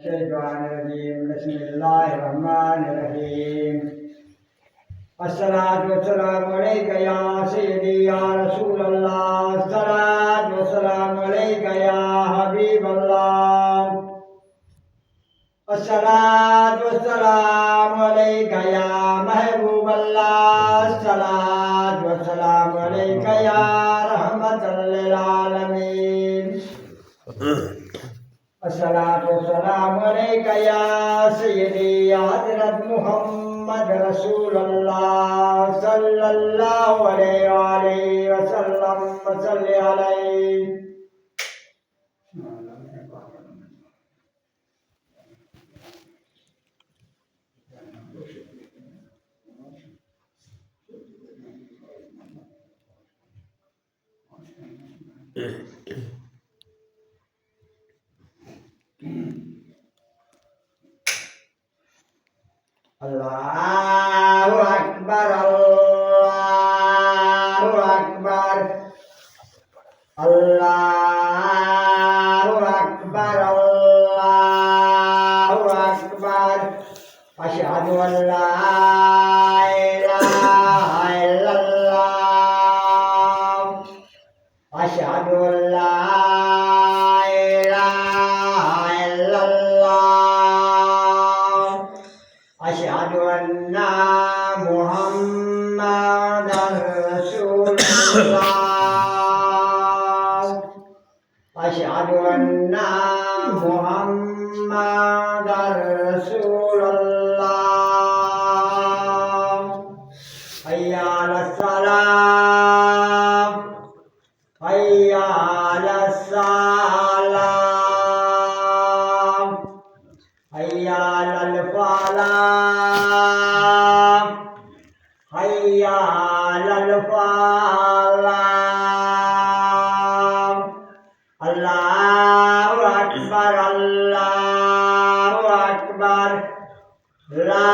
बिस्मिल्लाहिर्रहमानिर्रहीम। अस्सलातु वस्सलामु अलैका या सय्यदी या रसूलल्लाह। अस्सलातु वस्सलामु अलैका या हबीबल्लाह। अस्सलातु वस्सलामु अलैका या महबूबल्लाह। अस्सलातु वस्सलामु अलैका या रहमतल लिल आलमीन। अस्सलातु वस्सलामु अलैका या सय्यदी या हज़रत मुहम्मद रसूलुल्लाह सल्लल्लाहु अलैहि वसल्लम वसल्लि अलैहि। अल्लाहु अकबर अल्लाहु अकबर अल्लाहु अकबर अल्लाहु अकबर। अशहदु अल्ला इलाहा इल्लल्लाह अशहदु अल्ला इलाहा इल्लल्लाह अशहदु अन्ना मुहम्मदर रसूलुल्लाह अशहदु अन्ना मुहम्मदर रसूलुल्लाह। हय्या अलस सलाह हय्या अलस सलाह हय्या अलल फलाह हय्या अलल फलाह। अल्लाहु अकबर ला